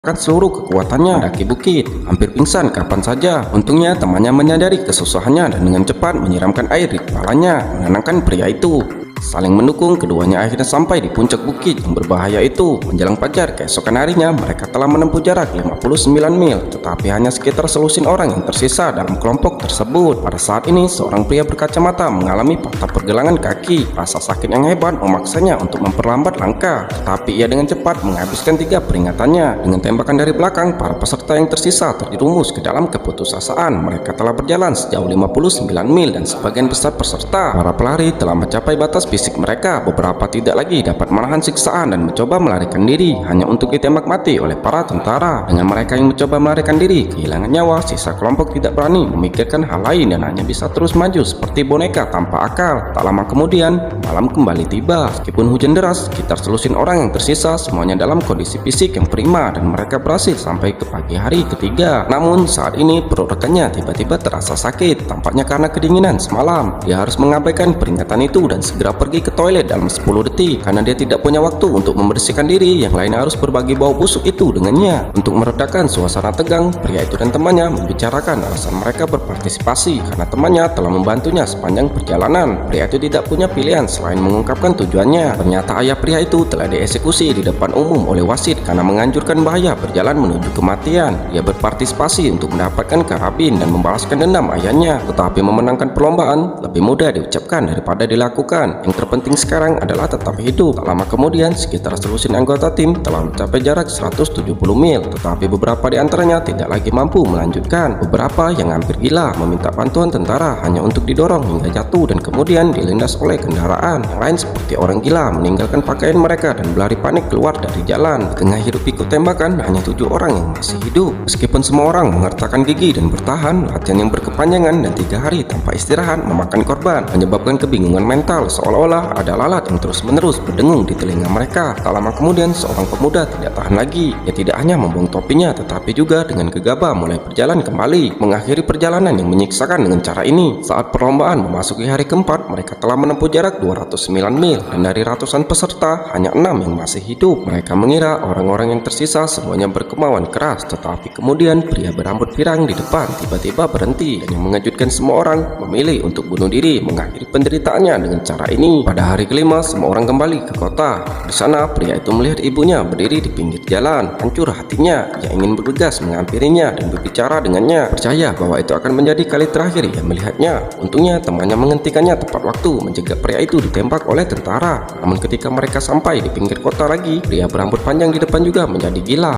seluruh kekuatannya mendaki bukit, hampir pingsan kapan saja. Untungnya temannya menyadari kesusahannya dan dengan cepat menyiramkan air di kepalanya, menenangkan pria itu. Saling mendukung, keduanya akhirnya sampai di puncak bukit yang berbahaya itu. Menjelang fajar keesokan harinya, mereka telah menempuh jarak 59 mil, tetapi hanya sekitar selusin orang yang tersisa dalam kelompok tersebut. Pada saat ini, seorang pria berkacamata mengalami patah pergelangan kaki. Rasa sakit yang hebat memaksanya untuk memperlambat langkah, tetapi ia dengan cepat menghabiskan 3 peringatannya. Dengan tembakan dari belakang, para peserta yang tersisa terjerumus ke dalam keputusasaan. Mereka telah berjalan sejauh 59 mil dan sebagian besar peserta, para pelari, telah mencapai batas fisik mereka. Beberapa tidak lagi dapat menahan siksaan dan mencoba melarikan diri, hanya untuk ditembak mati oleh para tentara. Dengan mereka yang mencoba melarikan diri kehilangan nyawa, sisa kelompok tidak berani memikirkan hal lain dan hanya bisa terus maju seperti boneka tanpa akal. Tak lama kemudian, malam kembali tiba. Meskipun hujan deras, sekitar selusin orang yang tersisa semuanya dalam kondisi fisik yang prima dan mereka berhasil sampai ke pagi hari ketiga. Namun saat ini perut rekannya tiba-tiba terasa sakit, tampaknya karena kedinginan semalam. Dia harus mengabaikan peringatan itu dan segera pergi ke toilet dalam 10 detik karena dia tidak punya waktu untuk membersihkan diri. Yang lain harus berbagi bau busuk itu dengannya. Untuk meredakan suasana tegang, pria itu dan temannya membicarakan alasan mereka berpartisipasi karena temannya telah membantunya sepanjang perjalanan. Pria itu tidak punya pilihan selain mengungkapkan tujuannya. Ternyata ayah pria itu telah dieksekusi di depan umum oleh wasit karena menganjurkan bahaya berjalan menuju kematian. Dia berpartisipasi untuk mendapatkan karabin dan membalaskan dendam ayahnya, tetapi memenangkan perlombaan lebih mudah diucapkan daripada dilakukan. Yang terpenting sekarang adalah tetap hidup. Tak lama kemudian, sekitar selusin anggota tim telah mencapai jarak 170 mil, tetapi beberapa di antaranya tidak lagi mampu melanjutkan. Beberapa yang hampir gila meminta bantuan tentara hanya untuk didorong hingga jatuh dan kemudian dilindas oleh kendaraan. Yang lain seperti orang gila meninggalkan pakaian mereka dan berlari panik keluar dari jalan. Di tengah hiruk pikuk tembakan, hanya 7 orang yang masih hidup. Meskipun semua orang mengertakkan gigi dan bertahan, latihan yang berkepanjangan dan 3 hari tanpa istirahat memakan korban, menyebabkan kebingungan mental, seolah-olah ada lalat yang terus-menerus berdengung di telinga mereka. Tak lama kemudian, seorang pemuda tidak tahan lagi. Dia tidak hanya membuang topinya, tetapi juga dengan gegabah mulai berjalan kembali, mengakhiri perjalanan yang menyiksakan dengan cara ini. Saat perlombaan memasuki hari keempat, mereka telah menempuh jarak 209 mil, dan dari ratusan peserta, hanya 6 yang masih hidup. Mereka mengira orang-orang yang tersisa semuanya berkemauan keras, tetapi kemudian pria berambut pirang di depan tiba-tiba berhenti, dan yang mengejutkan semua orang memilih untuk bunuh diri, mengakhiri penderitaannya dengan cara ini. Pada hari kelima, semua orang kembali ke kota. Di sana, pria itu melihat ibunya berdiri di pinggir jalan. Hancur hatinya, ia ingin bergegas menghampirinya dan berbicara dengannya, percaya bahwa itu akan menjadi kali terakhir ia melihatnya. Untungnya temannya menghentikannya tepat waktu, mencegah pria itu ditembak oleh tentara. Namun ketika mereka sampai di pinggir kota lagi, pria berambut panjang di depan juga menjadi gila.